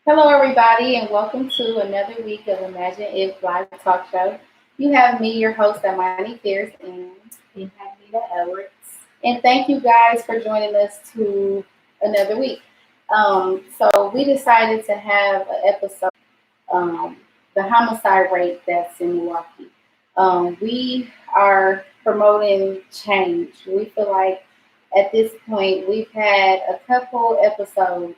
Hello, everybody, and welcome to another week of Imagine If Live Talk Show. You have me, your host, Amani Pierce, You have me the Edwards. and thank you guys for joining us to another week. So we decided to have an episode the homicide rate that's in Milwaukee. We are promoting change. We feel like at this point we've had a couple episodes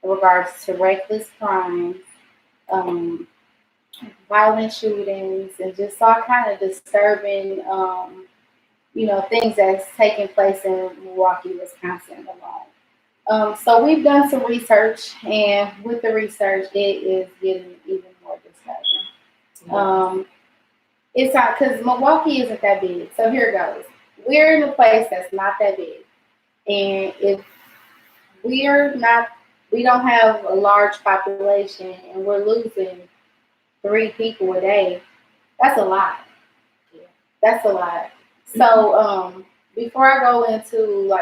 in regards to reckless crimes, um, violent shootings, and just all kind of disturbing, things that's taking place in Milwaukee, Wisconsin alone. So we've done some research, and with the research, it is getting even more disturbing. It's not because Milwaukee isn't that big. So here it goes. We're in a place that's not that big, and if we're not, we don't have a large population, and we're losing 3 people a day. That's a lot. Yeah. That's a lot. So before I go into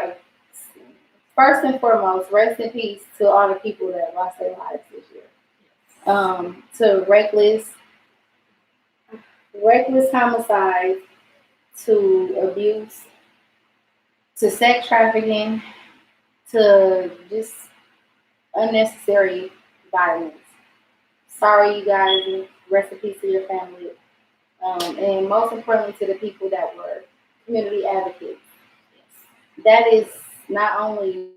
first and foremost, rest in peace to all the people that lost their lives this year. To reckless homicide, to abuse, to sex trafficking, to just unnecessary violence. Sorry, you guys, and rest in peace to your family. And most importantly, to the people that were community advocates. That is not only,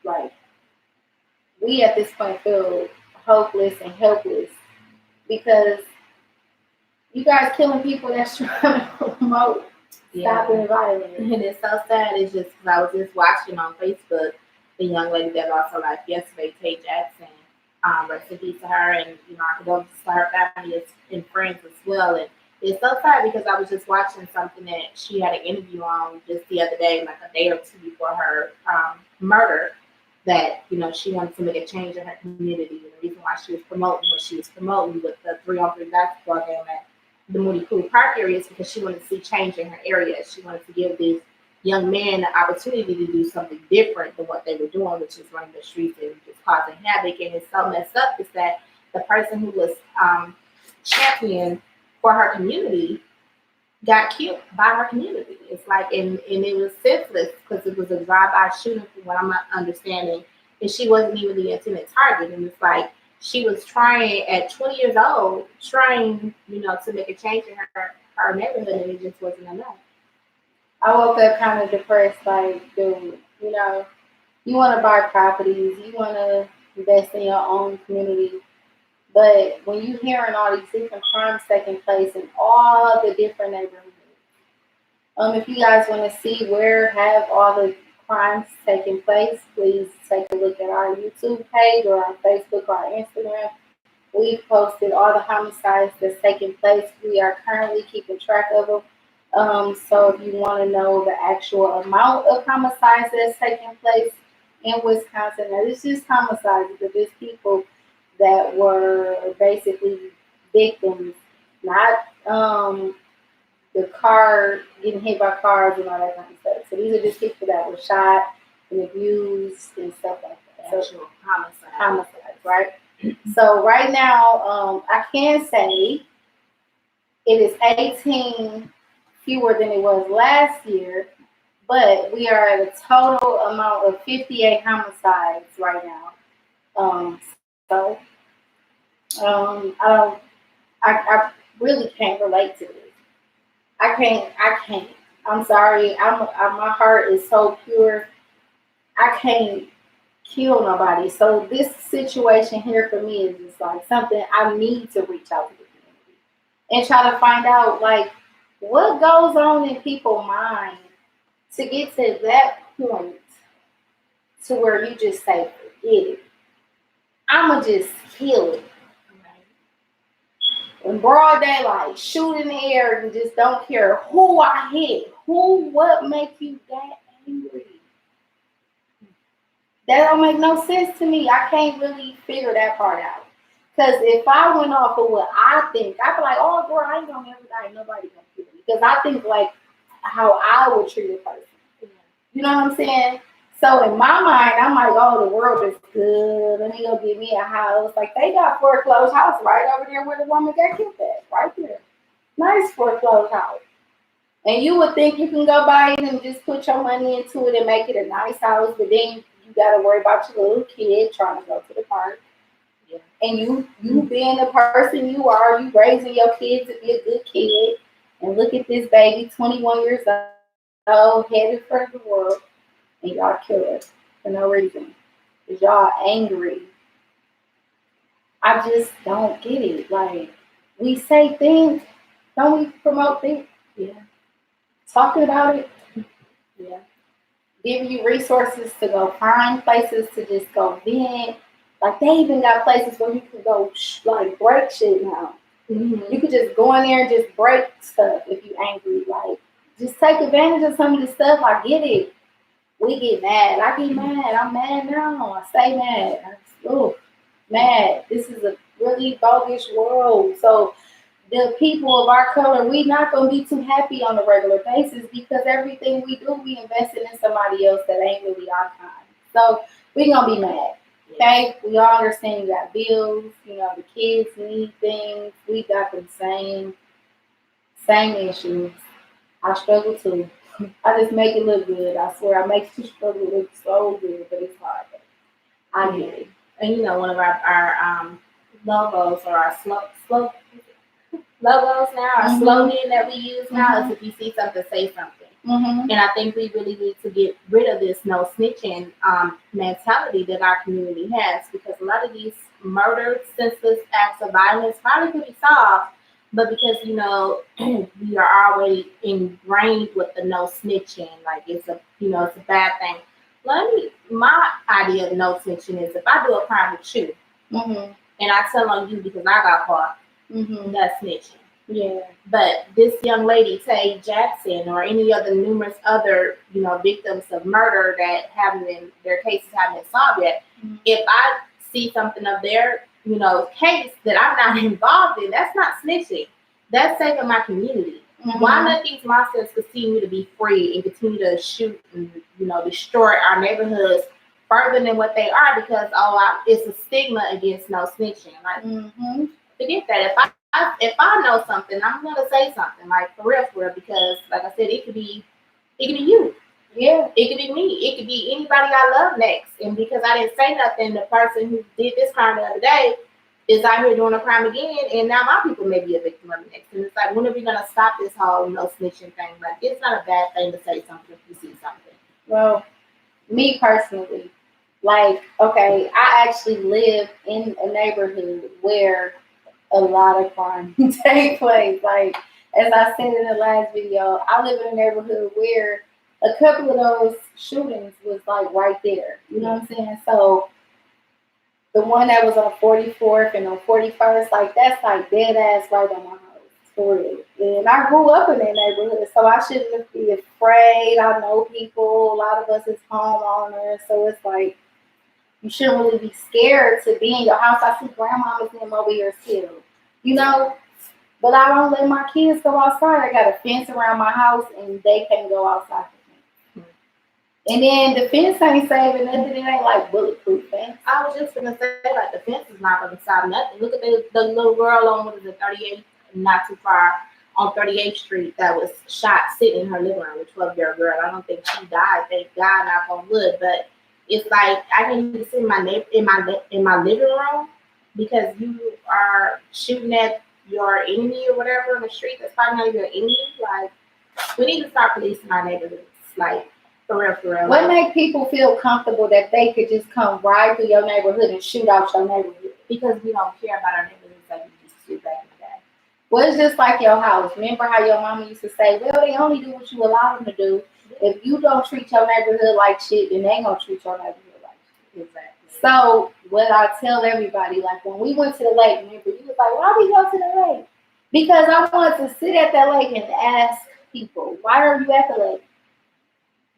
like we at this point feel hopeless and helpless because you guys killing people that's trying to promote stopping violence. And it's so sad. It's just because I was just watching on Facebook the young lady that lost her life yesterday, Tay Jackson. Rest in peace to her, and our condolences to her family and friends as well. And it's so sad because I was just watching something that she had an interview on just the other day, like a day or two before her murder, that she wanted to make a change in her community. And the reason why she was promoting what she was promoting with the 3-on-3 basketball game at the Moody Pool Park area is because she wanted to see change in her area. She wanted to give these young men the opportunity to do something different than what they were doing, which is running the streets and just causing havoc. And it's so messed up is that the person who was champion for her community got killed by her community. It's like, and it was senseless because it was a drive-by shooting from what I'm understanding, and she wasn't even the intended target. And it's like she was trying at 20 years old, trying, to make a change in her neighborhood, and it just wasn't enough. I woke up kind of depressed, like, dude, you want to buy properties, you want to invest in your own community, but when you hearing all these different crimes taking place in all the different neighborhoods, if you guys want to see where have all the crimes taking place, please take a look at our YouTube page or our Facebook or our Instagram. We've posted all the homicides that's taking place. We are currently keeping track of them. So if you want to know the actual amount of homicides that's taking place in Wisconsin, now this is homicides, but it's people that were basically victims, not the car getting hit by cars and all that kind of stuff. So these are just people that were shot and abused and stuff like that. Actual homicides, right? So right now, I can say it is 18 fewer than it was last year, but we are at a total amount of 58 homicides right now. I really can't relate to this. I can't. I'm sorry. My heart is so pure. I can't kill nobody. So this situation here for me is just like something I need to reach out to the community and try to find out like what goes on in people's mind to get to that point to where you just say, forget it. I'ma just kill it. In broad daylight, shoot in the air and just don't care who I hit. What makes you that angry? That don't make no sense to me. I can't really figure that part out. Because if I went off of what I think, I'd be like, oh, girl, I ain't gonna never die. Nobody gonna kill me. Because I think like how I would treat a person. You know what I'm saying? So in my mind, I'm like, oh, the world is good. Let me go get me a house. Like they got foreclosed house right over there where the woman got killed at, right there. Nice foreclosed house. And you would think you can go buy it and just put your money into it and make it a nice house, but then you got to worry about your little kid trying to go to the park. Yeah. And you being the person you are, you raising your kids to be a good kid. And look at this baby, 21 years old, headed for the world, and y'all kill her for no reason. Because y'all angry. I just don't get it. Like, we say things, don't we promote things? Yeah. Talking about it. Yeah. Giving you resources to go find places to just go vent. Like, they even got places where you can go, like, break shit now. Mm-hmm. You could just go in there and just break stuff if you're angry. Like, just take advantage of some of the stuff. I get it. We get mad. I get mad. I'm mad now. I stay mad. Mad. This is a really bogus world. So the people of our color, we not going to be too happy on a regular basis because everything we do, we invested in somebody else that ain't really our kind. So we going to be mad. Okay? We all understand you got bills. You know, the kids need things. We got the same issues. I struggle too. I just make it look good. I swear, I make the struggle look so good, but it's hard. I get it. And you know, one of our logos or our logos now, our slogan that we use now is if you see something, say something. Mm-hmm. And I think we really need to get rid of this no snitching mentality that our community has, because a lot of these murders, senseless acts of violence probably could be solved, but because, you know, we are already ingrained with the no snitching, like it's a bad thing. My idea of no snitching is if I do a crime with you and I tell on you because I got caught, that's snitching. Yeah. But this young lady, Tay Jackson, or any other numerous other, victims of murder that their cases haven't been solved yet, if I see something of their, case that I'm not involved in, that's not snitching. That's saving my community. Why let these monsters continue to be free and continue to shoot and, destroy our neighborhoods further than what they are? Because it's a stigma against no snitching. Like, forget that. If I know something, I'm gonna say something, like for real, because like I said, it could be you. Yeah. It could be me. It could be anybody I love next. And because I didn't say nothing, the person who did this crime the other day is out here doing a crime again, and now my people may be a victim of it next. And it's like, when are we gonna stop this whole no snitching thing? Like, it's not a bad thing to say something if you see something. Well, me personally, like, okay, I actually live in a neighborhood where a lot of crime take place. Like, as I said in the last video, I live in a neighborhood where a couple of those shootings was like right there. You know what I'm saying? So the one that was on 44th and on 41st, like that's like dead ass right on my house. For real. And I grew up in that neighborhood, so I shouldn't be afraid. I know people, a lot of us is homeowners, so it's like you shouldn't really be scared to be in your house. I see grandmamas and them over here still, but I don't let my kids go outside. I got a fence around my house and they can't go outside. And then the fence ain't saving nothing. It ain't like bulletproof fence. I was just gonna say, like, the fence is not gonna stop nothing. Look at the little girl on 38, not too far, on 38th Street that was shot sitting in her living room, a 12-year-old girl. I don't think she died. Thank God, knock on wood. But it's like I can even sit in my living room because you are shooting at your enemy or whatever on the street that's probably not your enemy. Like, we need to start policing our neighborhoods. Like, for real. What make people feel comfortable that they could just come right through your neighborhood and shoot out your neighborhood? Because we don't care about our neighborhoods like we used to back in the day. Well, it's just like your house. Remember how your mama used to say, well, they only do what you allow them to do. If you don't treat your neighborhood like shit, then they ain't gonna treat your neighborhood like shit. Exactly. So what I tell everybody, like when we went to the lake, remember, you was like, why we go to the lake? Because I wanted to sit at that lake and ask people, why are you at the lake?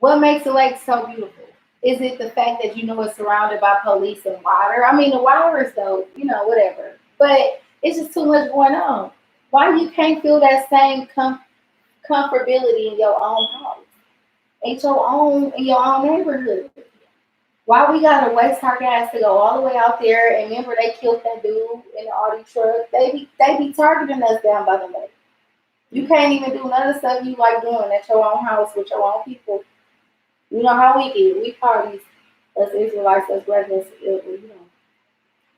What makes the lake so beautiful? Is it the fact that it's surrounded by police and water? I mean, the water is dope, whatever. But it's just too much going on. Why you can't feel that same comfortability in your own house? In your own neighborhood? Why we gotta waste our gas to go all the way out there? And remember, they killed that dude in the Audi truck. They be targeting us down by the lake. You can't even do none of the stuff you like doing at your own house with your own people. You know how we get. We parties. Us Israelites, us black, us,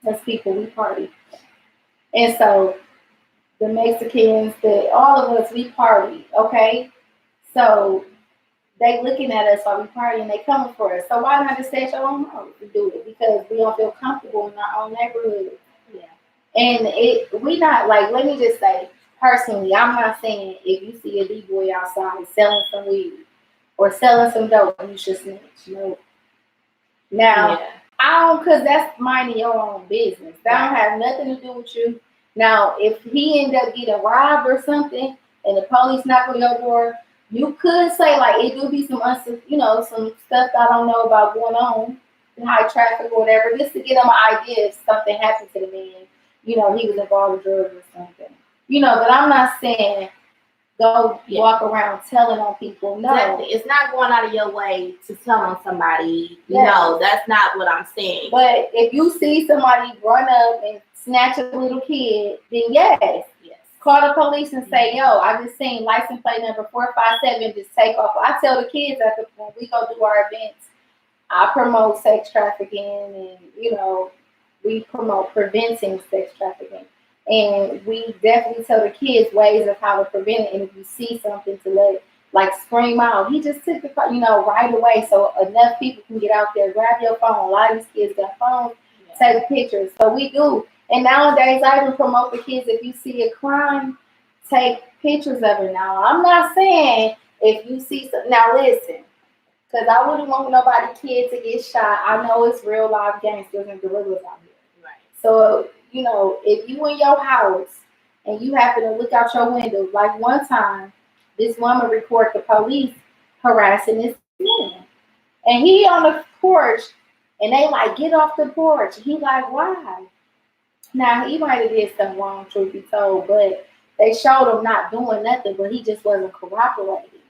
us people, we party. And so the Mexicans, all of us, we party, okay? So they looking at us while we party and they coming for us. So why not just stay at your own home to do it? Because we don't feel comfortable in our own neighborhood. Yeah. And we not like, let me just say, personally, I'm not saying if you see a D-boy outside selling some weed or selling some dope, you should snitch. No. Now, I don't, because that's minding your own business. That don't have nothing to do with you. Now, if he end up getting robbed or something and the police knock on your door, you could say, like, it do be some some stuff I don't know about going on in high traffic or whatever, just to get them an idea if something happened to the man. He was involved in drugs or something. But I'm not saying go walk around telling on people. No. Exactly. It's not going out of your way to tell on somebody. Yes. No, that's not what I'm saying. But if you see somebody run up and snatch a little kid, then yes. Call the police and say, yo, I just seen license plate number 457, just take off. I tell the kids when we go do our events, I promote sex trafficking and, we promote preventing sex trafficking. And we definitely tell the kids ways of how to prevent it. And if you see something to scream out, he just took the car, right away. So enough people can get out there, grab your phone. A lot of these kids got phones, take pictures. So we do. And nowadays, I even promote the kids, if you see a crime, take pictures of it. Now, I'm not saying if you see something. Now, listen, because I wouldn't want nobody kid to get shot. I know it's real live gangsters and gorillas out here. Right. So, if you in your house and you happen to look out your window, like one time, this woman recorded the police harassing this man. And he on the porch, and they get off the porch. He like, why? Now, he might have did something wrong, truth be told, but they showed him not doing nothing, but he just wasn't cooperating.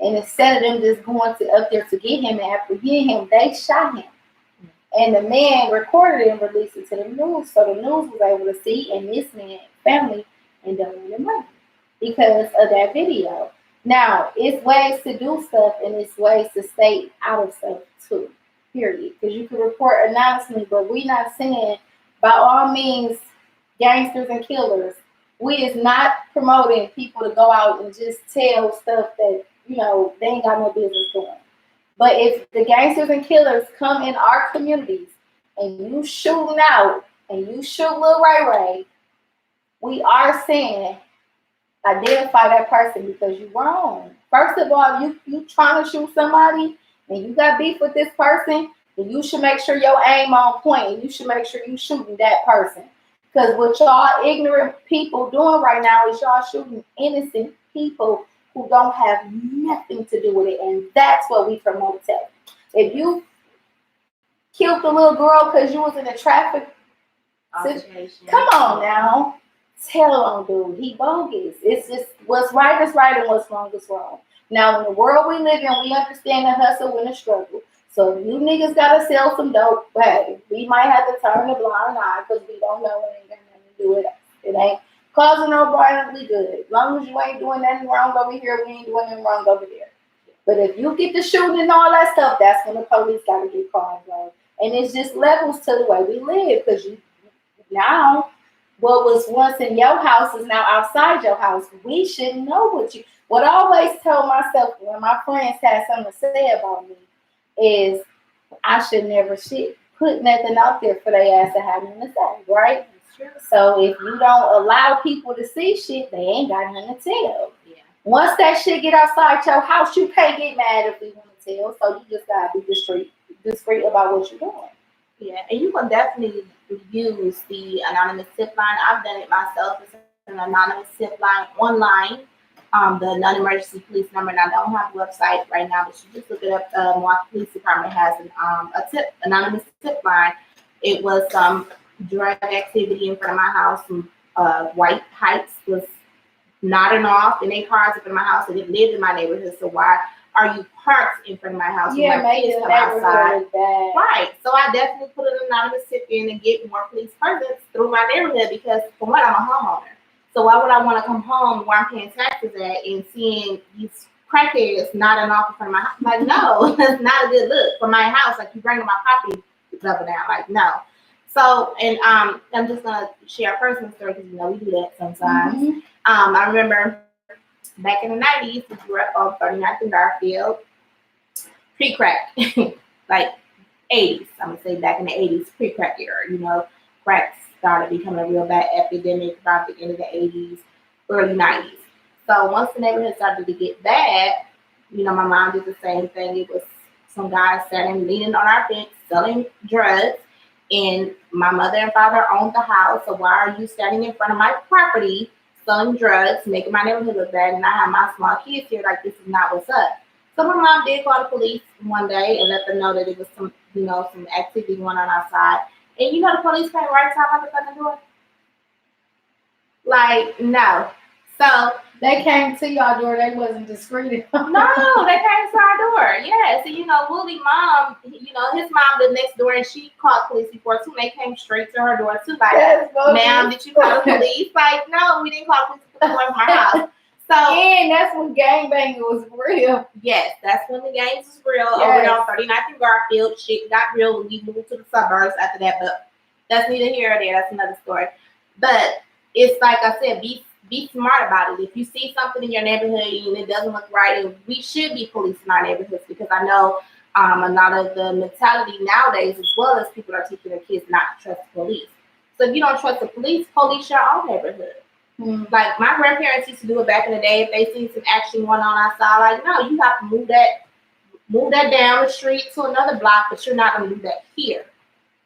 And instead of them just going up there to get him and apprehend him, they shot him. And the man recorded it and released it to the news. So the news was able to see, and this man's family ended up winning money because of that video. Now, it's ways to do stuff, and it's ways to stay out of stuff too, period. Because you can report anonymously, but we're not saying, by all means, gangsters and killers. We is not promoting people to go out and just tell stuff that, they ain't got no business doing. But if the gangsters and killers come in our communities and you shooting out and you shoot Lil Ray, we are saying identify that person because you're wrong. First of all, you trying to shoot somebody and you got beef with this person, then you should make sure your aim on point and you should make sure you shooting that person. Because what y'all ignorant people doing right now is y'all shooting innocent people who don't have nothing to do with it. And that's what we promote. If you killed the little girl because you was in a traffic situation, come on now. Tell on dude, he bogus. It's just what's right is right and what's wrong is wrong. Now, in the world we live in, we understand the hustle and the struggle. So if you niggas gotta sell some dope, hey, we might have to turn a blind eye because we don't know it ain't got nothing to do with it. It ain't causing no problem, we good. As long as you ain't doing nothing wrong over here, we ain't doing nothing wrong over there. But if you get the shooting and all that stuff, that's when the police gotta get called, bro. And it's just levels to the way we live because now what was once in your house is now outside your house. We should know what I always tell myself when my friends had something to say about me is I should never put nothing out there for their ass to have nothing to say, right? So if you don't allow people to see shit, they ain't got nothing to tell. Yeah. Once that shit get outside your house, you can't get mad if we want to tell. So you just gotta be discreet about what you're doing. Yeah, and you can definitely use the anonymous tip line. I've done it myself. It's an anonymous tip line online. The non-emergency police number, and I don't have the website right now, but you just look it up. The Milwaukee Police Department has anonymous tip line. It was some drug activity in front of my house. Some white heights was nodding off in their cars up in my house. They didn't live in my neighborhood, so why are you parked in front of my house? Yeah, make the neighborhood look bad. Right. So I definitely put an anonymous tip in and get more police presence through my neighborhood because, for one, I'm a homeowner. So why would I want to come home where I'm paying taxes at and seeing these crackheads nodding off in front of my house? Like, no, that's not a good look for my house. Like, you bring my property level down. Like, no. So, and I'm just gonna share a personal story because we do that sometimes. Mm-hmm. I remember back in the 90s, we grew up on 39th and Garfield, pre-crack, like 80s. I'm gonna say back in the 80s, pre-crack era. Crack started becoming a real bad epidemic about the end of the 80s, early 90s. So once the neighborhood started to get bad, my mom did the same thing. It was some guys standing, leaning on our fence, selling drugs. And my mother and father owned the house, so why are you standing in front of my property selling drugs, making my neighborhood look bad? And I have my small kids here, like, this is not what's up. So my mom did call the police one day and let them know that it was some activity going on outside. And the police came right time out the fucking door. Like, no. So they came to y'all door. They wasn't discreet. No, they came to our door. Yeah. So, Wooly mom, his mom lived next door and she called police before too. They came straight to her door too. Like, ma'am, did you call the police? Like, no, we didn't call the police before my house. So, and that's when gangbanging was real. Yes, that's when the gangs was real. Yes. Over on 39th and Garfield, shit got real when we moved to the suburbs after that. But that's neither here or there. That's another story. But it's like I said, be smart about it. If you see something in your neighborhood and it doesn't look right, and we should be policing our neighborhoods because I know a lot of the mentality nowadays, as well as people are teaching their kids not to trust the police. So if you don't trust the police, police your own neighborhood. Mm-hmm. Like my grandparents used to do it back in the day. If they see some action going on outside, like, no, you have to move that down the street to another block, but you're not going to do that here.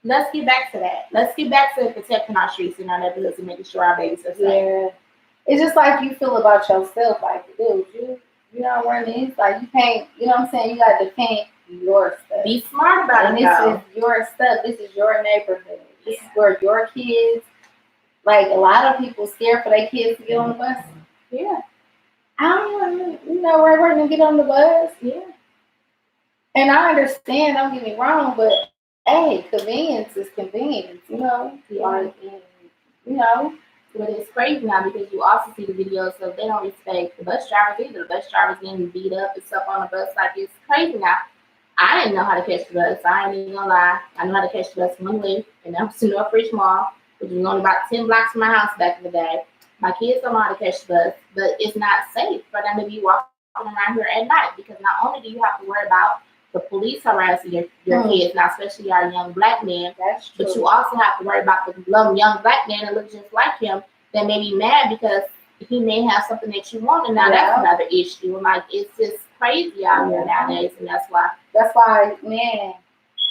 Let's get back to that. Let's get back to protecting our streets and our neighborhoods and making sure our babies are safe. Yeah. It's just like you feel about yourself. Like, dude, you know what I mean? It's like you can't, you know what I'm saying? You got to defend your stuff. Be smart about it. And this is your stuff. This is your neighborhood. This is where your kids, like a lot of people scared for their kids to get on the bus. Yeah. I don't know, right, we're going to get on the bus. Yeah. And I understand, don't get me wrong, but hey, convenience is convenience, Yeah. But it's crazy now because you also see the videos of they don't respect the bus drivers either. The bus drivers getting beat up and stuff on the bus. Like, it's crazy now. I didn't know how to catch the bus. I ain't even gonna lie. I knew how to catch the bus one way, and that was to Northridge Mall, which was only about 10 blocks from my house back in the day. My kids don't know how to catch the bus, but it's not safe for them to be walking around here at night because not only do you have to worry about the police harassing your kids, now especially our young black men. That's true. But you also have to worry about the young black man that looks just like him that may be mad because he may have something that you want, and now that's another issue. And like, it's just crazy out here nowadays, and that's why, man,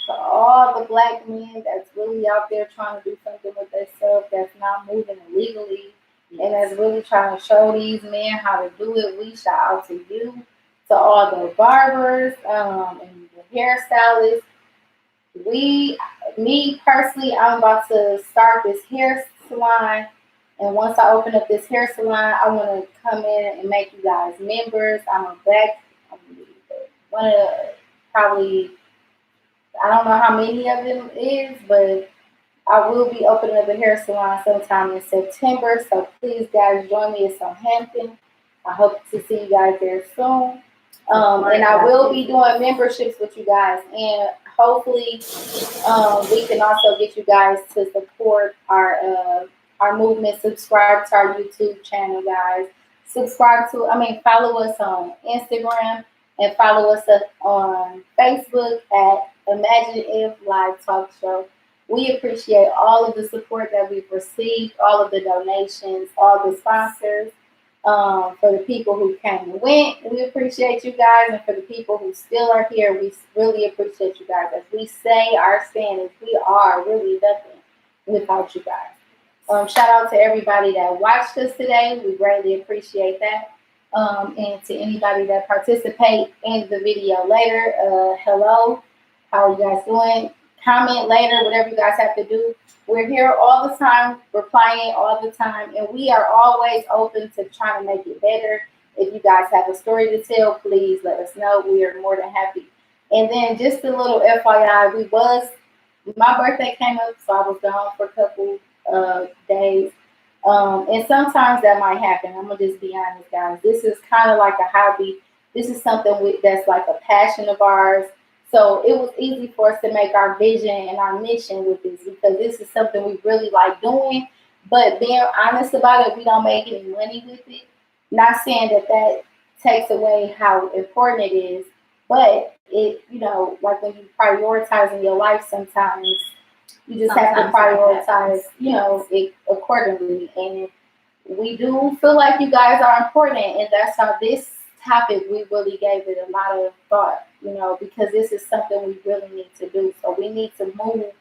for all the black men that's really out there trying to do something with themselves, that's not moving illegally, and that's really trying to show these men how to do it, we shout out to you. To all the barbers and the hairstylists, me personally, I'm about to start this hair salon. And once I open up this hair salon, I want to come in and make you guys members. I'm one of the, probably, I don't know how many of them is, but I will be opening up a hair salon sometime in September. So please, guys, join me. It's on Hampton. I hope to see you guys there soon. And I will be doing memberships with you guys, and hopefully we can also get you guys to support our movement. Subscribe to our YouTube channel, guys. Follow us on Instagram and follow us up on Facebook at Imagine If Live Talk Show. We appreciate all of the support that we've received, all of the donations, all the sponsors. For the people who came and went, we appreciate you guys. And for the people who still are here, we really appreciate you guys. As we say, our stand is we are really nothing without you guys. Shout out to everybody that watched us today. We greatly appreciate that. And to anybody that participate in the video later, hello, how are you guys doing? Comment later, whatever you guys have to do. We're here all the time, replying all the time, and we are always open to trying to make it better If you guys have a story to tell, please let us know. We are more than happy. And then just a little FYI, my birthday came up, so I was gone for a couple days. And sometimes that might happen. I'm gonna just be honest, guys. This is kind of like a hobby. This is something that's like a passion of ours. So it was easy for us to make our vision and our mission with this because this is something we really like doing. But being honest about it, we don't make any money with it. Not saying that takes away how important it is, but it, like when you prioritize in your life, sometimes you just have to prioritize, it accordingly. And we do feel like you guys are important, and that's how this topic, we really gave it a lot of thought, because this is something we really need to do. So we need to move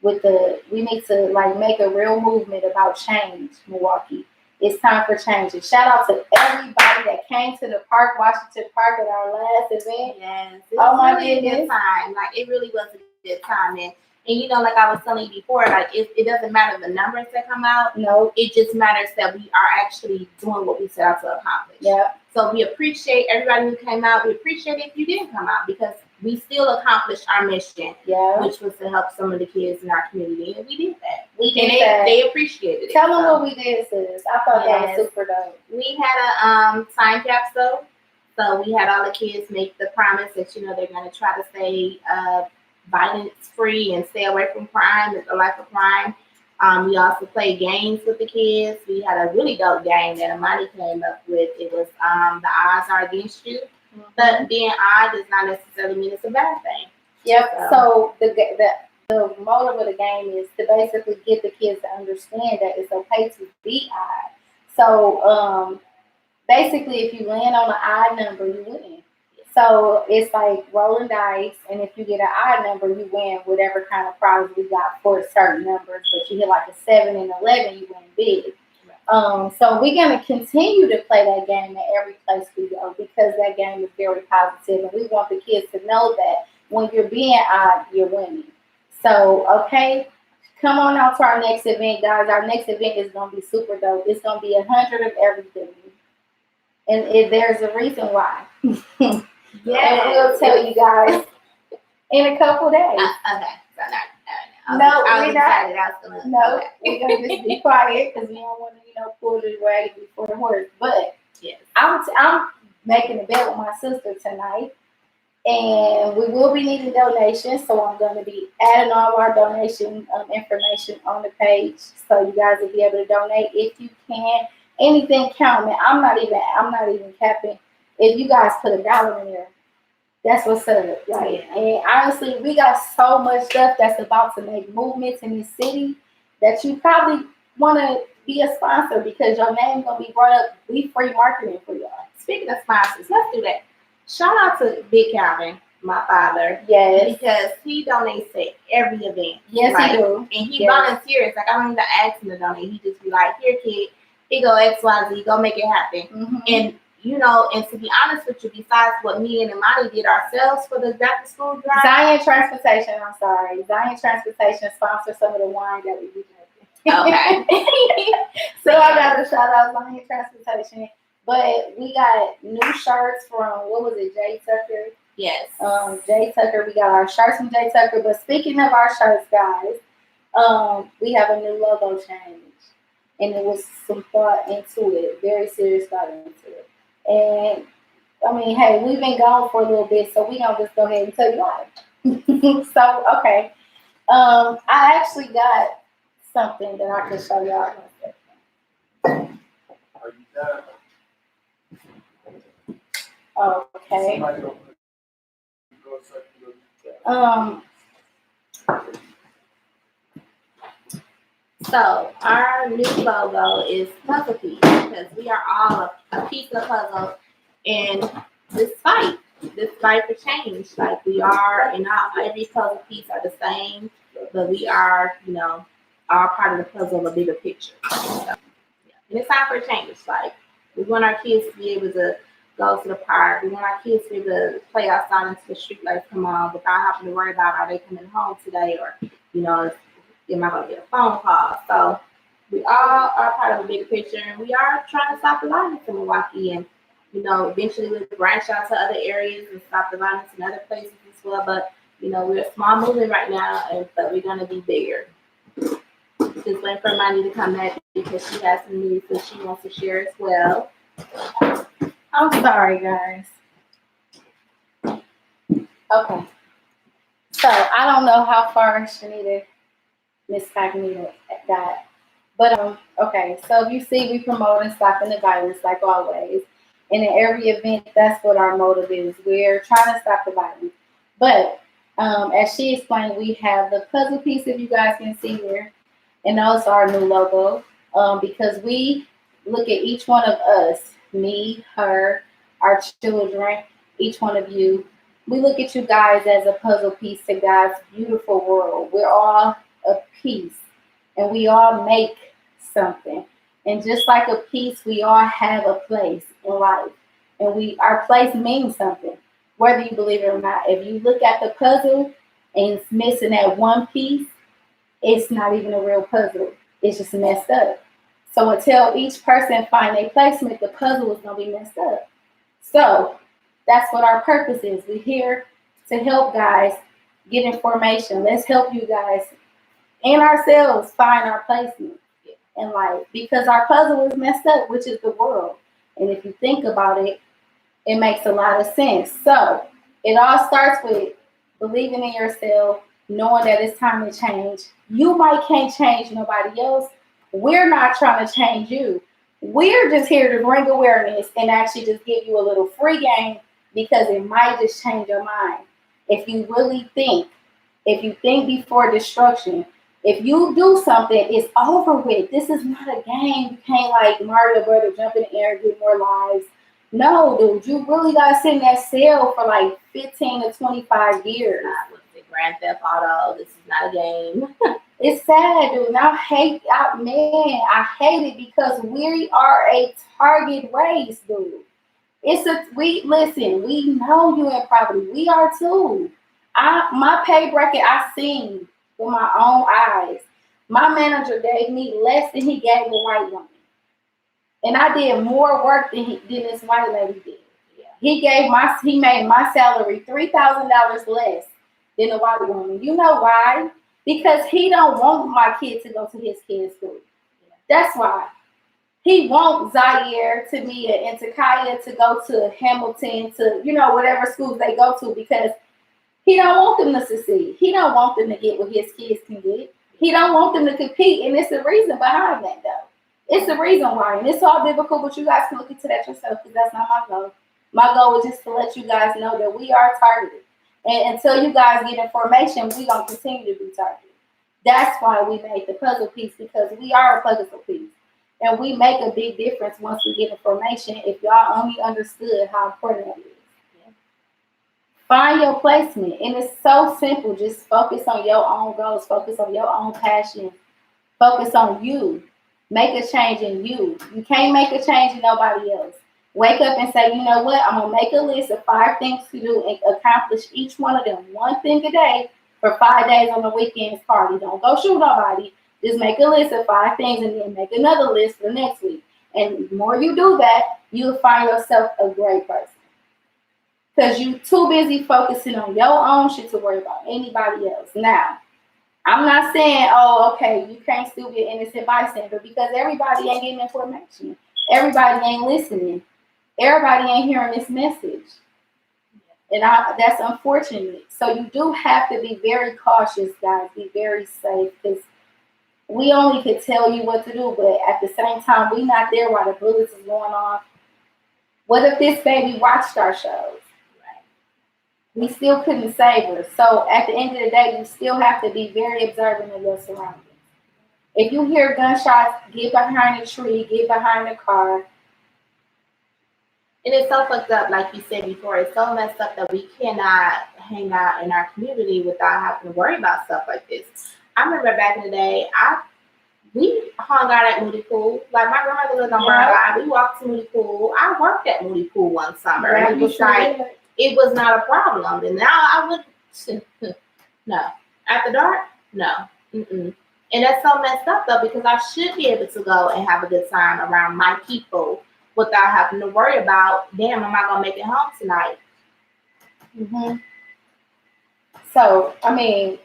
we need to like make a real movement about change, Milwaukee. It's time for change. And shout out to everybody that came to the park, Washington Park, at our last event. Yes, it was really a good time. Like, it really was a good time. And like I was telling you before, like it doesn't matter the numbers that come out. No, it just matters that we are actually doing what we set out to accomplish. Yeah. So we appreciate everybody who came out. We appreciate if you didn't come out because we still accomplished our mission, which was to help some of the kids in our community, and we did that. They appreciated it. Tell them what we did, sis. I thought that was super dope. We had a time capsule, so we had all the kids make the promise that they're going to try to stay violence free and stay away from crime, the life of crime. We also played games with the kids. We had a really dope game that Amani came up with. It was the odds are against you. But being odd does not necessarily mean it's a bad thing. Yep. So the motive of the game is to basically get the kids to understand that it's okay to be odd. So basically, if you land on an odd number, you win. So it's like rolling dice, and if you get an odd number, you win whatever kind of prize we got for certain numbers. But you hit like a 7 and 11, you win big. So we're going to continue to play that game at every place we go because that game is very positive, and we want the kids to know that when you're being odd, you're winning. So, okay, come on out to our next event, guys. Our next event is going to be super dope. It's going to be 100 of everything, and there's a reason why. Yeah, and we'll tell you guys in a couple days. Okay, so we're not. No, we're going to just be quiet because we don't want to, pull the wagon before the horse. But yes, I'm making a bet with my sister tonight, and we will be needing donations. So I'm going to be adding all our donation information on the page, so you guys will be able to donate if you can. Anything count, man. I'm not even capping. If you guys put $1 in there, that's what's up. Like, and honestly, we got so much stuff that's about to make movements in this city that you probably want to be a sponsor because your name's gonna be brought up. We free marketing for y'all. Speaking of sponsors, let's do that. Shout out to Big Calvin, my father. Yes, because he donates to every event. Yes, he do. And he volunteers. Like, I don't even ask him to donate. He just be like, "Here, kid, here go XYZ, go make it happen." Mm-hmm. And and to be honest with you, besides what me and Imani did ourselves for the back to school drive, Zion Transportation sponsors some of the wine that we be drinking. Okay. So I got to shout out Zion Transportation. But we got new shirts from, what was it, Jay Tucker? Yes. Jay Tucker. We got our shirts from Jay Tucker. But speaking of our shirts, guys, we have a new logo change. And it was some thought into it, very serious thought into it. And I mean, hey, we've been gone for a little bit, so we gonna just go ahead and tell you why. So, okay. I actually got something that I can show y'all. Are you done? Okay. So our new logo is puzzle piece because we are all a piece of puzzle in this fight for change. Like, we are, and not every puzzle piece are the same, but we are, all part of the puzzle of a bigger picture. So, and it's time for change. Like, we want our kids to be able to go to the park. We want our kids to be able to play outside until the street lights come on without having to worry about, are they coming home today, or, am I going to get a phone call? So we all are part of a bigger picture, and we are trying to stop the violence in Milwaukee. And eventually we'll branch out to other areas and stop the violence in other places as well. But, we're a small movement right now, but we're going to be bigger. Just waiting for Money to come back because she has some news that she wants to share as well. I'm sorry, guys. Okay. So I don't know how far Shanita, Miss Cognita got. But okay, so if you see, we promote and stopping the violence like always. And in every event, that's what our motive is. We're trying to stop the violence. But as she explained, we have the puzzle piece, if you guys can see here. And also our new logo. Because we look at each one of us, me, her, our children, each one of you. We look at you guys as a puzzle piece to God's beautiful world. We're all a piece. And we all make something. And just like a piece, we all have a place in life. And our place means something, whether you believe it or not. If you look at the puzzle and it's missing that one piece, it's not even a real puzzle. It's just messed up. So until each person find their placement, the puzzle is going to be messed up. So that's what our purpose is. We're here to help guys get information. Let's help you guys and ourselves find our placement in life, because our puzzle is messed up, which is the world. And if you think about it, it makes a lot of sense. So it all starts with believing in yourself, knowing that it's time to change. You might can't change nobody else. We're not trying to change you. We're just here to bring awareness and actually just give you a little free game, because it might just change your mind. If you really think, if you think before destruction, if you do something, it's over with. This is not a game. You can't like Mario Brother jump in the air and get more lives. No, dude, you really got to sit in that cell for like 15 to 25 years. Not with the Grand Theft Auto. This is not a game. It's sad, dude. And I hate it because we are a target race, dude. We know you in poverty. We are too. My pay bracket I seen with my own eyes. My manager gave me less than he gave a white woman. And I did more work than this white lady did. Yeah. He made my salary $3,000 less than a white woman. You know why? Because he don't want my kid to go to his kid's school. Yeah. That's why. He wants Zaire, Tamia, and Takaya to go to Hamilton, to, whatever schools they go to, because he don't want them to succeed. He don't want them to get what his kids can get. He don't want them to compete, and it's the reason behind that, though. It's the reason why, and it's all biblical, but you guys can look into that yourself, because that's not my goal. My goal is just to let you guys know that we are targeted. And until you guys get information, we're going to continue to be targeted. That's why we made the puzzle piece, because we are a puzzle piece. And we make a big difference once we get information, if y'all only understood how important it is. Yeah. Find your placement. And it's so simple. Just focus on your own goals. Focus on your own passion. Focus on you. Make a change in you. You can't make a change in nobody else. Wake up and say, you know what? I'm going to make a list of 5 things to do and accomplish each one of them. One thing a day for 5 days on the weekends party. Don't go shoot nobody. Just make a list of 5 things and then make another list for next week. And the more you do that, you'll find yourself a great person. Because you're too busy focusing on your own shit to worry about anybody else. Now, I'm not saying, you can't still be an innocent bystander, because everybody ain't getting information. Everybody ain't listening. Everybody ain't hearing this message. And that's unfortunate. So you do have to be very cautious, guys. Be very safe, because we only could tell you what to do, but at the same time, we not there while the bullets is going off. What if this baby watched our shows? Right. We still couldn't save her. So at the end of the day, you still have to be very observant of your surroundings. If you hear gunshots, get behind a tree, get behind a car. And it's so fucked up, like you said before. It's so messed up that we cannot hang out in our community without having to worry about stuff like this. I remember back in the day, we hung out at Moody Pool. Like, my grandmother lived on Burn. We walked to Moody Pool. I worked at Moody Pool one summer. Yeah, and it was it was not a problem. And now I would, no. After dark, no. Mm-mm. And that's so messed up, though, because I should be able to go and have a good time around my people without having to worry about, damn, am I gonna make it home tonight? Mm-hmm. So, I mean,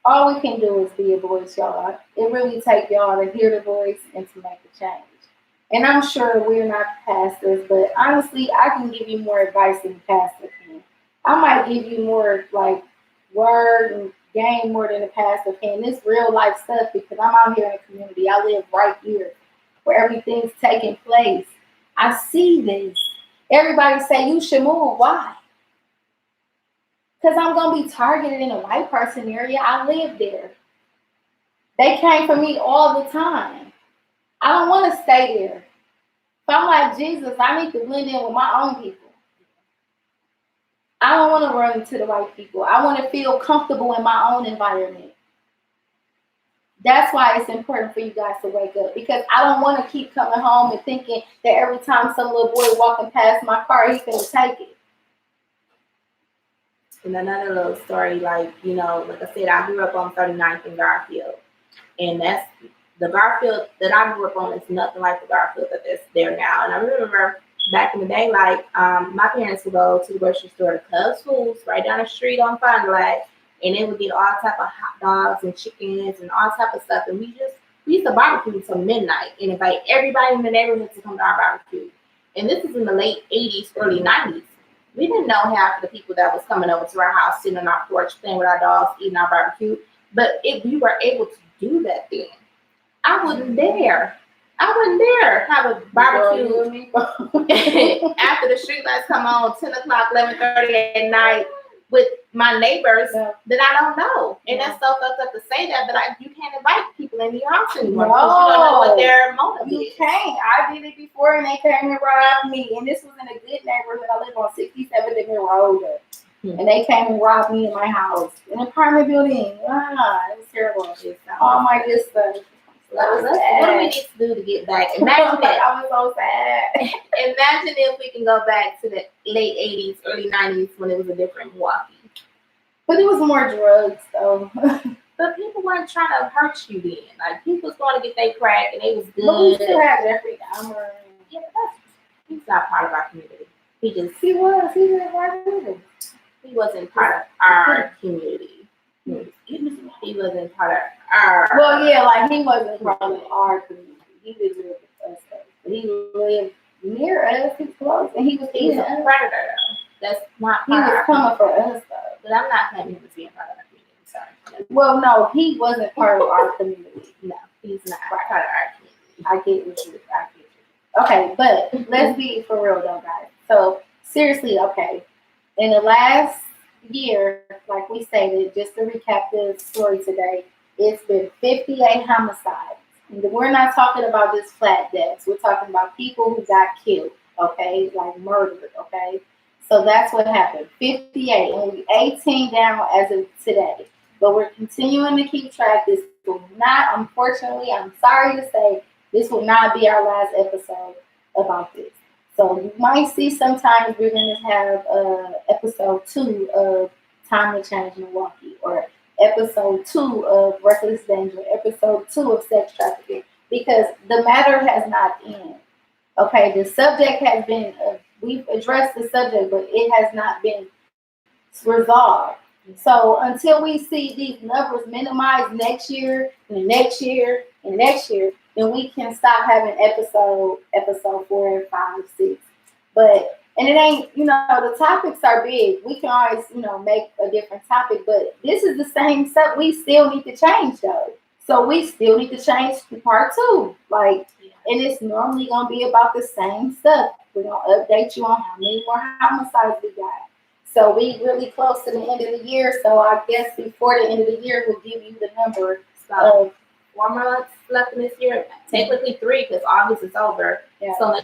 all we can do is be a voice, y'all. It really takes y'all to hear the voice and to make a change. And I'm sure we're not pastors, but honestly, I can give you more advice than a pastor can. I might give you more like word and game more than a pastor can. This real life stuff because I'm out here in the community. I live right here where everything's taking place. I see this. Everybody say you should move. Why? Because I'm going to be targeted in a white person area. I live there. They came for me all the time. I don't want to stay there. If I'm like Jesus, I need to blend in with my own people. I don't want to run into the white people. I want to feel comfortable in my own environment. That's why it's important for you guys to wake up. Because I don't want to keep coming home and thinking that every time some little boy walking past my car, he's going to take it. And another little story, like, you know, like I said, I grew up on 39th and Garfield. And that's the Garfield that I grew up on is nothing like the Garfield that's there now. And I remember back in the day, like, my parents would go to the grocery store to Cubs Foods right down the street on Fond du Lac, and they would get all type of hot dogs and chickens and all type of stuff. And we used to barbecue until midnight and invite everybody in the neighborhood to come to our barbecue. And this is in the late 80s, early 90s. We didn't know half of the people that was coming over to our house, sitting on our porch, playing with our dogs, eating our barbecue. But if we were able to do that then, I wouldn't dare have a barbecue after the street lights come on 10 o'clock, 11:30 at night with my neighbors that I don't know. And that's so fucked up to say that, but you can't invite people into your house anymore because you don't know what their motive is. You can't. I did it before and they came and robbed me. And this was in a good neighborhood. I live on 67th and Road. And they came and robbed me in my house. In an apartment building. It was terrible. All my good stuff. What do we need to do to get back? Imagine that. I was so sad. Imagine if we can go back to the late 80s, early 90s when it was a different Milwaukee. But it was more drugs, though. But people weren't trying to hurt you then. Like, people was going to get their crack and they was good. But we still had Jeffrey Dahmer. Yeah, but he's not part of our community. He was right with us. He wasn't part of our community. He wasn't part of our. Well, yeah, like he wasn't part of our community. He didn't live with us, but he lived near us. He was close, and he was a predator, though. That's not. He was coming for us, though. But I'm not claiming him as being part of our community. Sorry. Well, no, he wasn't part of our community. No, he's not part of our community. I get you. Okay, but let's be for real, though, guys. So seriously, okay. In the last year, like we stated, just to recap the story today, it's been 58 homicides. And we're not talking about just flat deaths. We're talking about people who got killed, okay? Like murdered, okay? So that's what happened. 58, only 18 down as of today. But we're continuing to keep track. This will not, unfortunately, I'm sorry to say, this will not be our last episode about this. So you might see sometimes we're going to have episode 2 of Time to Change Milwaukee, or episode 2 of Reckless Danger, episode 2 of Sex Trafficking, because the matter has not ended. Okay, the subject has been, we've addressed the subject, but it has not been resolved. So until we see these numbers minimized next year, and next year, and next year, then we can stop having episode 4 and 5, 6. But, and it ain't, the topics are big. We can always, make a different topic, but this is the same stuff. We still need to change though. So we still need to change to part 2. And it's normally going to be about the same stuff. We're going to update you on how many more homicides we got. So we really close to the end of the year. So I guess before the end of the year, we'll give you the number of 4 months left in this year. Technically 3 because August is over. Yeah. So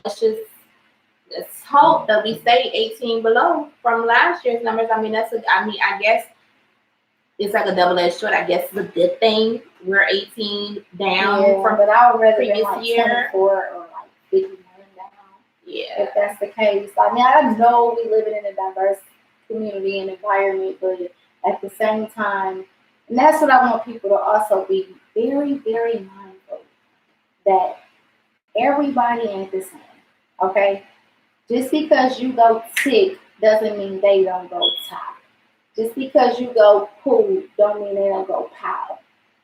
let's hope that we stay 18 below from last year's numbers. I guess it's like a double-edged sword. I guess it's a good thing. We're 18 down from but I would rather previous year. 24 or 51 down. Yeah. If that's the case. I know we live in a diverse community and environment, but at the same time, and that's what I want people to also be very, very mindful that everybody ain't the same. Okay? Just because you go tick doesn't mean they don't go top. Just because you go pool don't mean they don't go pow.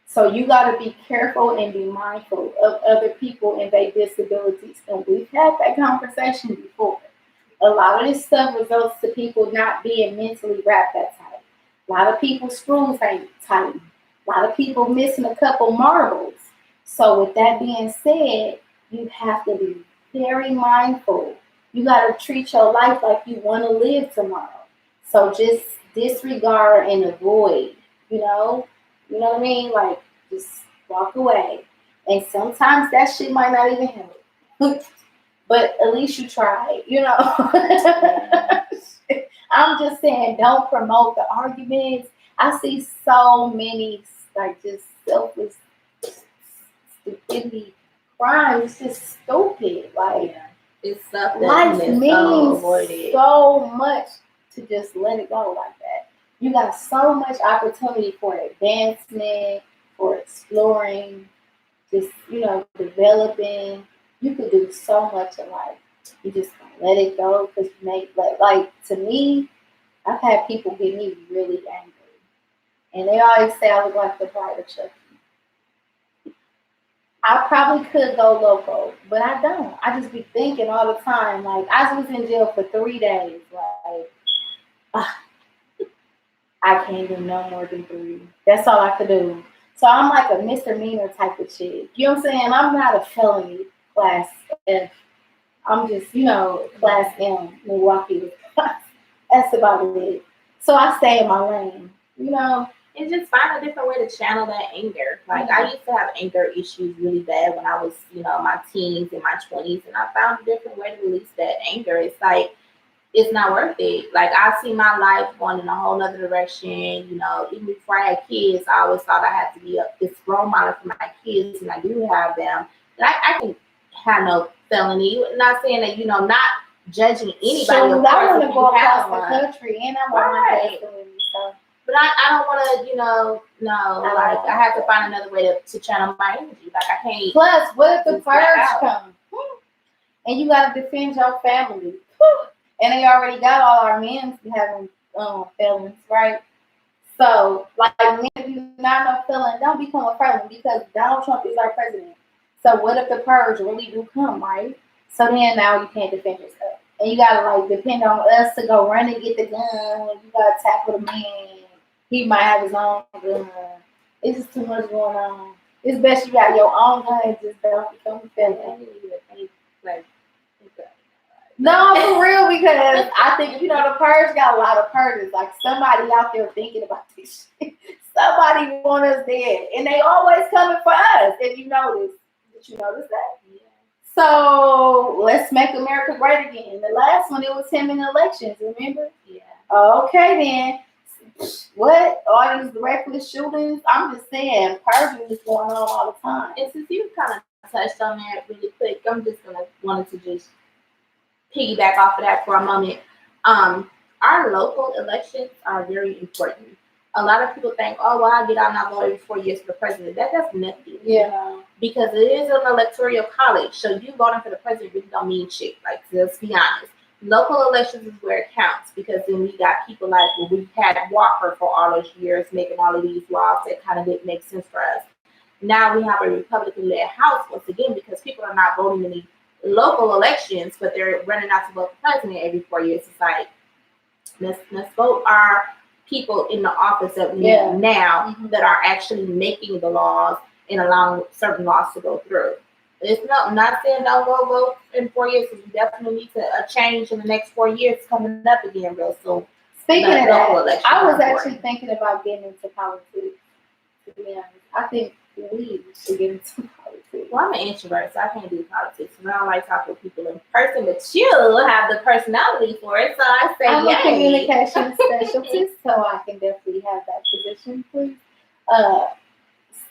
So you got to be careful and be mindful of other people and their disabilities. And we've had that conversation before. A lot of this stuff results to people not being mentally wrapped that tight. A lot of people's screws ain't tight. A lot of people missing a couple marbles. So with that being said, you have to be very mindful. You got to treat your life like you want to live tomorrow. So just disregard and avoid, you know what I mean? Like, just walk away. And sometimes that shit might not even help. But at least you tried, I'm just saying, don't promote the arguments. I see so many, like, just selfless stupidity crimes. It's just stupid. Like, it's stuff that life means avoided. so much to just let it go like that. You got so much opportunity for advancement, for exploring, just, developing. You could do so much in life. You just let it go because like to me, I've had people get me really angry. And they always say I look like the bride of Chucky. I probably could go loco, but I don't. I just be thinking all the time. Like, I was in jail for 3 days. Like, I can't do no more than 3. That's all I could do. So I'm like a Mr. Meanor type of chick. You know what I'm saying? I'm not a felony class F. I'm just, class M, Milwaukee Wisconsin. That's about it. So I stay in my lane, And just find a different way to channel that anger. Like, I used to have anger issues really bad when I was, my teens and my 20s, and I found a different way to release that anger. It's like, it's not worth it. Like, I see my life going in a whole nother direction. Even before I had kids, I always thought I had to be this role model for my kids, and I do have them. And I can have no felony. Not saying that, not judging anybody. So I want to go across the country, and I want my husband. So. But I don't want to, like, I have to find another way to channel my energy. Like, I can't. Plus, what if the purge comes? And you got to defend your family? And they already got all our men having felons, right? So, like, men, if you're not no felon, don't become a felon because Donald Trump is our president. So, what if the purge really do come, right? So then now you can't defend yourself. And you got to, like, depend on us to go run and get the gun. You got to tackle the man. He might have his own gun. It's just too much going on. It's best you got your own gun and just don't become a felon. No, for real, because I think, the purge got a lot of purges. Like, somebody out there thinking about this shit. Somebody want us dead. And they always coming for us. If you notice. Did you notice that? Yeah. So, let's make America great again. The last one, it was him in the elections, remember? Yeah. Okay, then. What? All these reckless shootings? I'm just saying, purging is going on all the time. And since you kind of touched on that really quick, I'm just wanted to just piggyback off of that for a moment. Our local elections are very important. A lot of people think, oh, well, I get out and I vote every 4 years for the president. That does nothing. Yeah. Because it is an electoral college. So you voting for the president really don't mean shit. Like, let's be honest. Local elections is where it counts because then we got people like, we had Walker for all those years making all of these laws that kind of didn't make sense for us. Now we have a Republican-led House once again because people are not voting in the local elections, but they're running out to vote for president every 4 years. It's like, let's vote our people in the office that we have now that are actually making the laws and allowing certain laws to go through. It's not saying don't go vote in 4 years, because we definitely need a change in the next 4 years coming up again real soon. Speaking of that, I was actually thinking about getting into politics, to be honest. I think we should get into politics. Well, I'm an introvert, so I can't do politics. I don't like talking to people in person, but you have the personality for it, so I say I'm a communication specialist, so I can definitely have that position, please.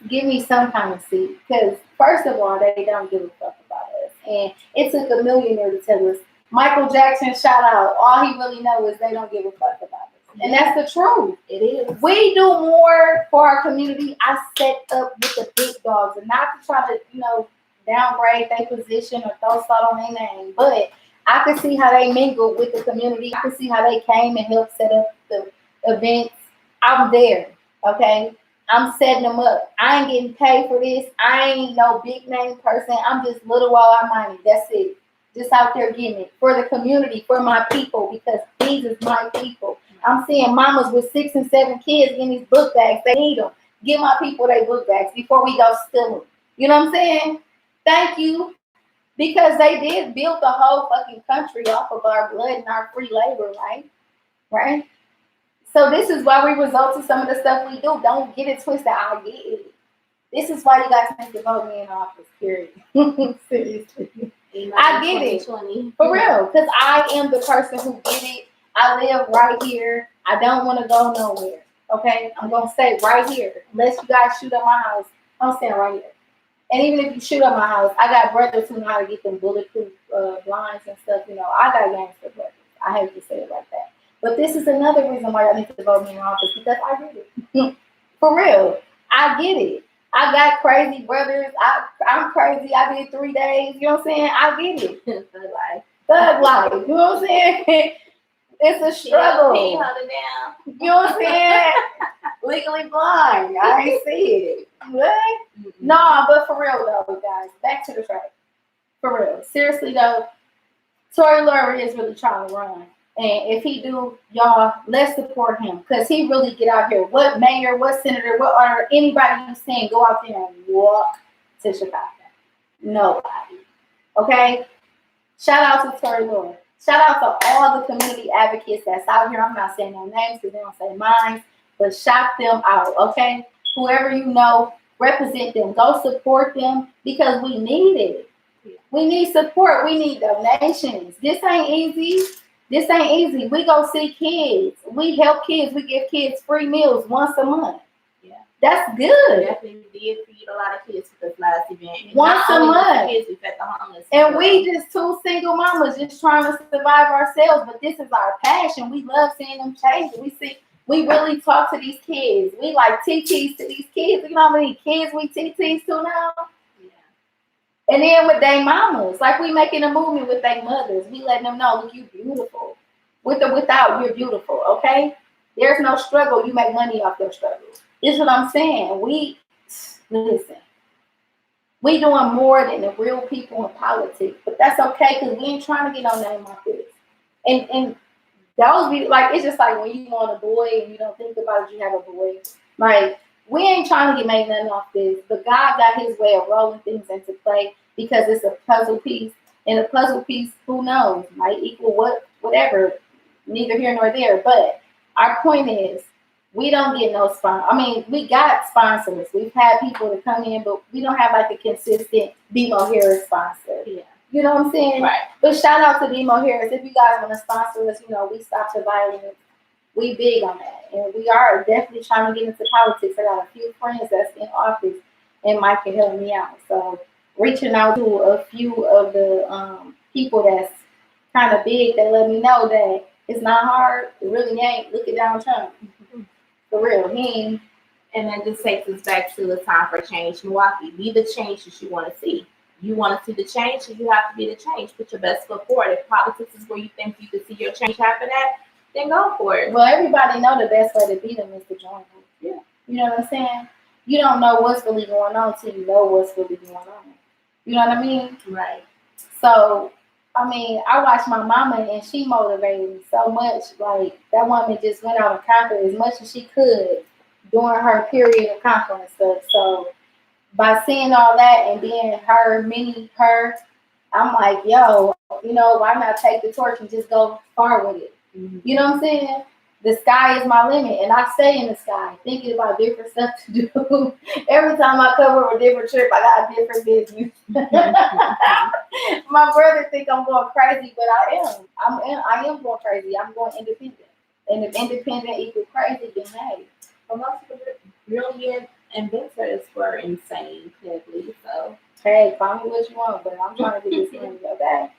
Give me some kind of seat, because first of all, they don't give a fuck about us. And it took a millionaire to tell us, Michael Jackson, shout out, all he really knows is they don't give a fuck about us. And that's the truth. It is. We do more for our community. I set up with the big dogs, and not to try to, downgrade their position or throw salt on their name. But I could see how they mingled with the community. I could see how they came and helped set up the events. I'm there, okay? I'm setting them up. I ain't getting paid for this. I ain't no big name person. I'm just little while I money. That's it. Just out there getting it for the community, for my people, because these is my people. I'm seeing mamas with 6 and 7 kids in these book bags. They need them. Give my people their book bags before we go steal them. You know what I'm saying? Thank you. Because they did build the whole fucking country off of our blood and our free labor, right? Right? So this is why we result to some of the stuff we do. Don't get it twisted. I get it. This is why you guys need to vote me in office, period. Seriously. I get it. For real. Because I am the person who get it. I live right here. I don't want to go nowhere. Okay? I'm going to stay right here. Unless you guys shoot up my house, I'm staying right here. And even if you shoot up my house, I got brothers who know how to get them bulletproof blinds and stuff. You know, I got gangster brothers. I hate to say it like that. But this is another reason why I need to vote me in office, because I get it. For real. I get it. I got crazy brothers. I'm crazy. I did 3 days. You know what I'm saying? I get it. Thug life. You know what I'm saying? It's a struggle. You know what I'm saying? Legally blind. I ain't see it. What? Mm-hmm. No, but for real though, guys. Back to the track. For real. Seriously though, Tory Lawler is really trying to run. And if he do, y'all, let's support him. Because he really get out here. What mayor, what senator, what or anybody you seen go out there and walk to Chicago? Nobody. Okay? Shout out to Tory Lawler. Shout out to all the community advocates that's out here. I'm not saying no names because they don't say mine. But shout them out, okay? Whoever you know, represent them. Go support them because we need it. We need support. We need donations. This ain't easy. This ain't easy. We go see kids. We help kids. We give kids free meals once a month. Yeah. That's good. Definitely did feed a lot of kids for this last event. Once a month. Kids, we fed the homeless. And we just 2 single mamas just trying to survive ourselves. But this is our passion. We love seeing them change. We really talk to these kids. We like TTs to these kids. You know how many kids we TTs to now? And then with their mamas, like we making a movement with their mothers. We letting them know, look, you beautiful. With or without, you're beautiful, okay? There's no struggle. You make money off your struggle. This is what I'm saying. Listen. We doing more than the real people in politics. But that's okay, because we ain't trying to get no name off this. And those be like, it's just like when you want a boy and you don't think about it, you have a boy. Like, we ain't trying to make nothing off this, but God got his way of rolling things into play because it's a puzzle piece. And a puzzle piece, who knows, might equal whatever, neither here nor there. But our point is, we don't get no sponsor. I mean, we got sponsors. We've had people to come in, but we don't have like a consistent BMO Harris sponsor. Yeah. You know what I'm saying? Right. But shout out to BMO Harris. If you guys want to sponsor us, we Stop to Violence. We big on that. And we are definitely trying to get into politics. I got a few friends that's in office and Mike can help me out. So reaching out to a few of the people that's kind of big that let me know that it's not hard. It really ain't. Look at Donald Trump. For real. And that just takes us back to the time for change. Milwaukee, be the change that you want to see. You want to see the change, you have to be the change. Put your best foot forward. If politics is where you think you can see your change happen at, then go for it. Well, everybody know the best way to beat them is to join them. Yeah. You know what I'm saying? You don't know what's really going on till you know what's really going on. You know what I mean? Right. So, I mean, I watched my mama and she motivated me so much. Like, that woman just went out and conquered as much as she could during her period of conquering stuff. So, by seeing all that and being her, I'm like, yo, why not take the torch and just go far with it? Mm-hmm. You know what I'm saying? The sky is my limit, and I stay in the sky thinking about different stuff to do. Every time I cover a different trip, I got a different business. My brother think I'm going crazy, but I am. I am going crazy. I'm going independent. And if independent equals crazy, then hey. Well, most of the brilliant inventors were insane, clearly. So hey, call me what you want, but I'm trying to get this money, okay?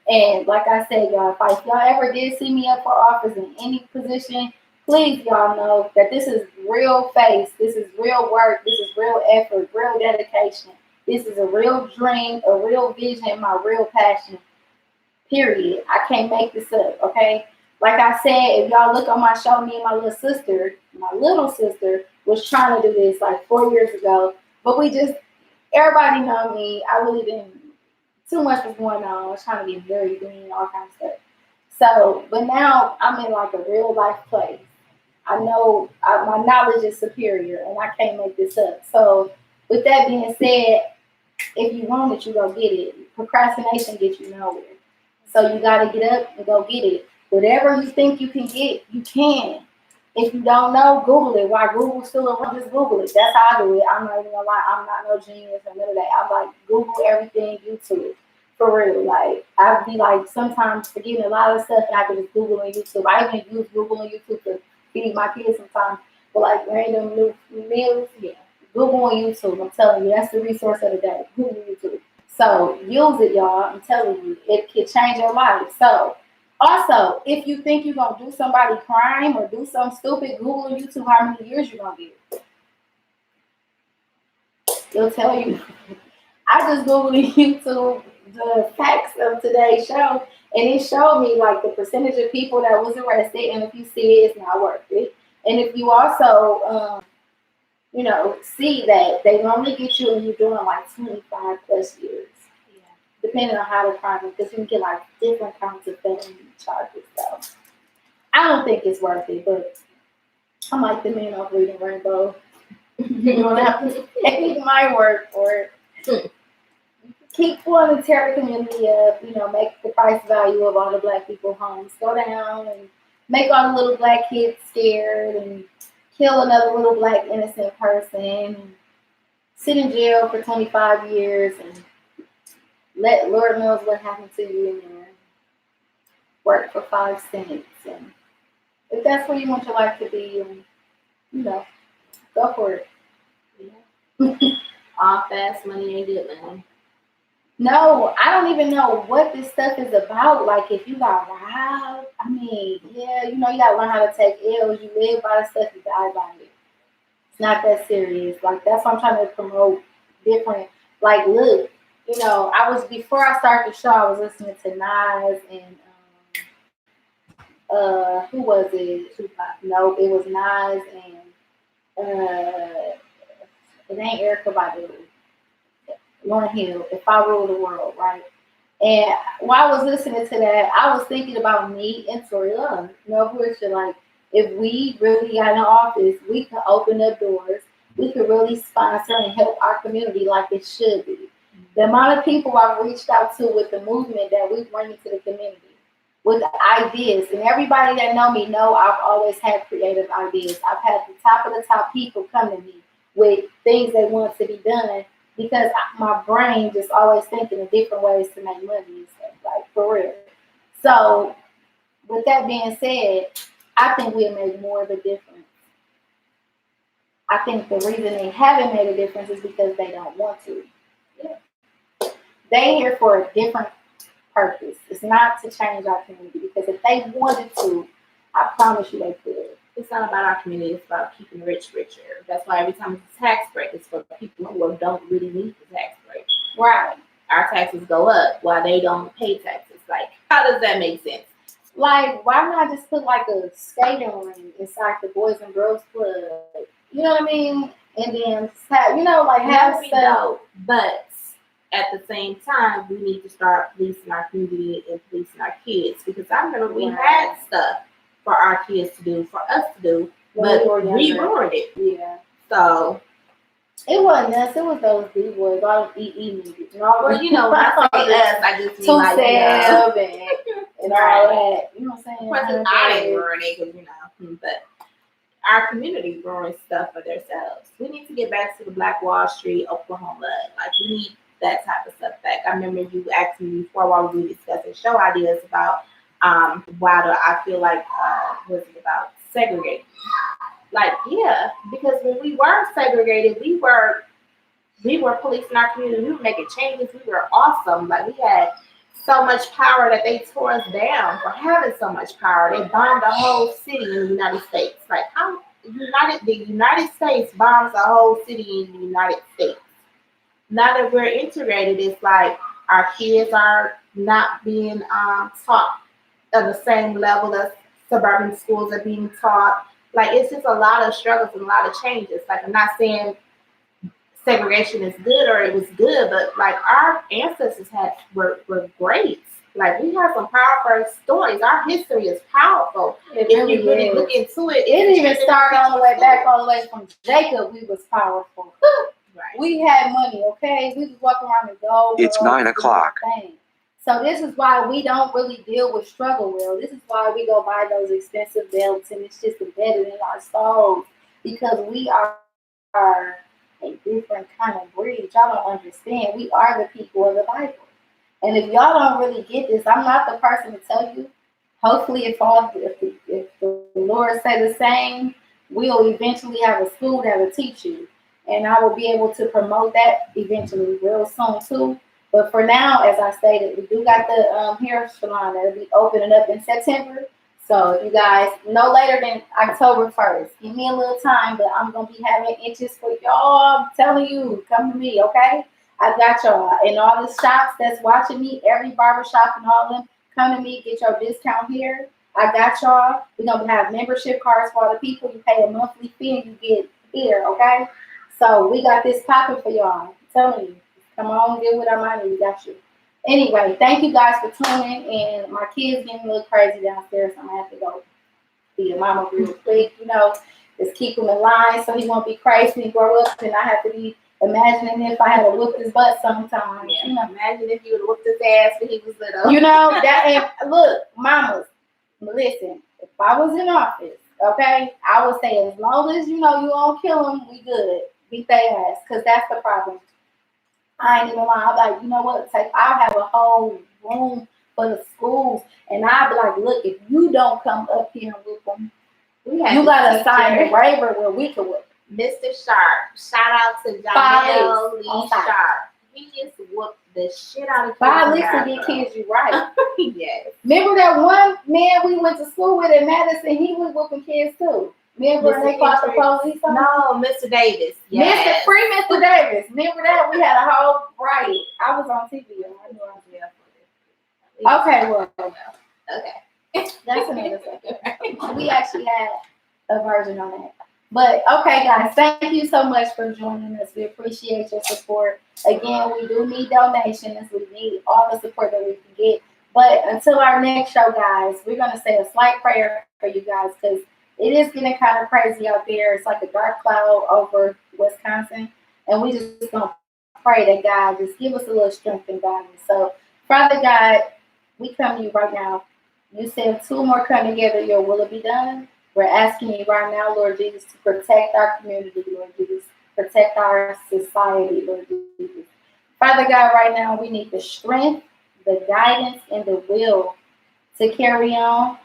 And like I said, y'all, if y'all ever did see me up for office in any position, please y'all know that this is real face, this is real work, this is real effort, real dedication. This is a real dream, a real vision, my real passion. Period. I can't make this up, okay? Like I said, if y'all look on my show, me and my little sister was trying to do this like 4 years ago, but everybody know me. I really didn't, too much was going on. I was trying to get very green, all kinds of stuff. So, but now I'm in like a real life place. I know my knowledge is superior and I can't make this up. So, with that being said, if you want it, you go get it. Procrastination gets you nowhere. So you got to get up and go get it. Whatever you think you can get, you can. If you don't know, Google it. While Google's still around, just Google it. That's how I do it. I'm not even gonna lie. I'm not no genius or none of that. I'm like, Google everything, YouTube. For real. Like, I'd be like, sometimes forgetting a lot of stuff and I can just Google and YouTube. I even use Google and YouTube to feed my kids sometimes. But like random new meals, yeah. Google and YouTube. I'm telling you, that's the resource of the day. Google and YouTube. So use it, y'all. I'm telling you, it can change your life. So also, if you think you're gonna do somebody crime or do something stupid, Google and YouTube how many years you're gonna get. It'll tell you. I just Googled YouTube the facts of today's show, and it showed me like the percentage of people that was arrested, and if you see it, it's not worth it. And if you also see that they normally get you and you're doing like 25 plus years. Yeah. Depending on how the crime is, because you can get like different kinds of felony charges. So I don't think it's worth it, but I'm like the man of reading Rainbow. You don't have to take my word for it. Keep wanting to tear the community up, make the price value of all the black people homes go down and make all the little black kids scared and kill another little black innocent person and sit in jail for 25 years and let Lord knows what happened to you in there. Work for 5 cents. And if that's where you want your life to be, go for it. Yeah. All fast money ain't good, man. No, I don't even know what this stuff is about. Like, if you got robbed, I mean, yeah, you gotta learn how to take L's. You live by the stuff, you die by it. It's not that serious. Like, that's why I'm trying to promote different. Like, look, before I started the show, I was listening to Nas and who was it? Tupac. No, it was Nas and it ain't Erykah Badu. Lauryn Hill, If I Rule the World, right? And while I was listening to that, I was thinking about me and Tory Love. No bullshit. Like, if we really got in office, we could open up doors. We could really sponsor and help our community like it should be. The amount of people I've reached out to with the movement that we bring into the community, with the ideas, and everybody that know me know I've always had creative ideas. I've had the top of the top people come to me with things they want to be done, because my brain just always thinking of different ways to make money and stuff, like, for real. So, with that being said, I think we'll make more of a difference. I think the reason they haven't made a difference is because they don't want to. Yeah. They're here for a different purpose. It's not to change our community, because if they wanted to, I promise you they could. It's not about our community, it's about keeping the rich richer. That's why every time it's a tax break, it's for people who don't really need the tax break. Right. Our taxes go up while they don't pay taxes. Like, how does that make sense? Like, why not just put like a skating ring inside the Boys and Girls Club? You know what I mean? And then, have stuff. But at the same time, we need to start policing our community and policing our kids. Because I remember we had stuff for our kids to do, for us to do, but we ruined it. Yeah. So it wasn't us, it was those B-boys, all the EE niggas. When I say us, I just mean like, and all that. You know what I'm saying? Of course, I didn't ruin it, because, but our community ruins stuff for themselves. We need to get back to the Black Wall Street, Oklahoma. Like, we need that type of stuff back. I remember you asked me before while we were discussing show ideas about why do I feel like was it about segregating? Like, yeah, because when we were segregated, we were policing our community. We were making changes. We were awesome. Like, we had so much power that they tore us down for having so much power. They bombed the whole city in the United States. Like, the United States bombs the whole city in the United States. now that we're integrated, it's like our kids are not being taught at the same level as suburban schools are being taught. Like, it's just a lot of struggles and a lot of changes. Like, I'm not saying segregation is good or it was good, but like our ancestors were great. Like, we have some powerful stories. Our history is powerful. If you really look into it, it even started all the way back, all the way from Jacob. We was powerful. Right. We had money, okay? We was walking around in gold. It's 9 o'clock. So this is why we don't really deal with struggle well. This is why we go buy those expensive belts, and it's just embedded in our souls, because we are a different kind of breed. Y'all don't understand. We are the people of the Bible. And if y'all don't really get this, I'm not the person to tell you. Hopefully, if the Lord say the same, we'll eventually have a school that will teach you. And I will be able to promote that eventually real soon too. But for now, as I stated, we do got the hair salon that will be opening up in September. So if you guys, no later than October 1st, give me a little time, but I'm going to be having inches for y'all. I'm telling you, come to me, okay? I got y'all. And all the shops that's watching me, every barbershop and all them, come to me, get your discount here. I got y'all. We're going to have membership cards for all the people. You pay a monthly fee and you get here, okay? So we got this popping for y'all. I'm telling you. Come on, get with our money. We got you. Anyway, thank you guys for tuning in. My kids getting a little crazy downstairs, so I'm going to have to go be a mama real quick. You know, just keep him in line so he won't be crazy when he grow up, and I have to be imagining if I had to whoop his butt sometimes. Yeah. You know, imagine if you would have whooped his ass when he was little. You know, that. And look, mamas, listen, if I was in office, okay, I would say as long as, you know, you won't kill him, we good. Beat their ass, because that's the problem. I ain't even lying. I'm like, you know what? I'll have a whole room for the schools, and I'll be like, look, if you don't come up here and whip them, you got to sign a waiver where we can whip. Mr. Sharp, shout out to Janelle Lee Sharp. He just whooped the shit out of kids. 5 licks to get kids you right. Yes. Remember that one man we went to school with in Madison? He was whooping kids too. Remember they caught the police on? No, Mr. Davis. Yes. Mr. Davis. Remember that? We had a whole riot. I was on TV. I knew I was there for this. Okay, well. Okay. That's another thing. We actually had a version on that. But, okay, guys, thank you so much for joining us. We appreciate your support. Again, we do need donations. We need all the support that we can get. But until our next show, guys, we're going to say a slight prayer for you guys, because it is getting kind of crazy out there. It's like a dark cloud over Wisconsin. And we just going to pray that God just give us a little strength and guidance. So, Father God, we come to you right now. You said 2 more come together, your will it be done. We're asking you right now, Lord Jesus, to protect our community, Lord Jesus. Protect our society, Lord Jesus. Father God, right now, we need the strength, the guidance, and the will to carry on.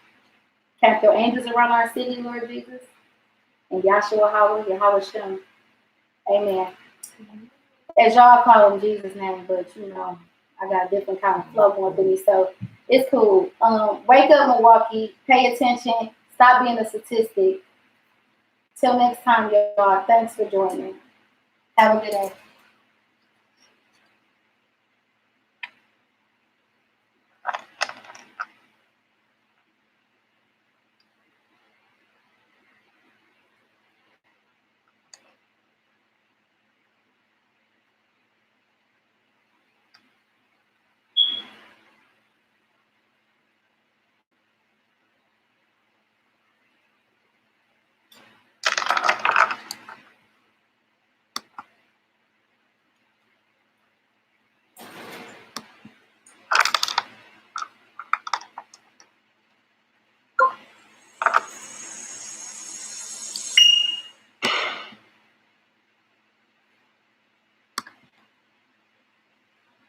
Camp your angels around our city, Lord Jesus. And Yahshua Shem. Amen. As y'all call him Jesus' name, but you know, I got a different kind of flow going through me, so it's cool. Wake up, Milwaukee. Pay attention. Stop being a statistic. Till next time, y'all. Thanks for joining. Have a good day.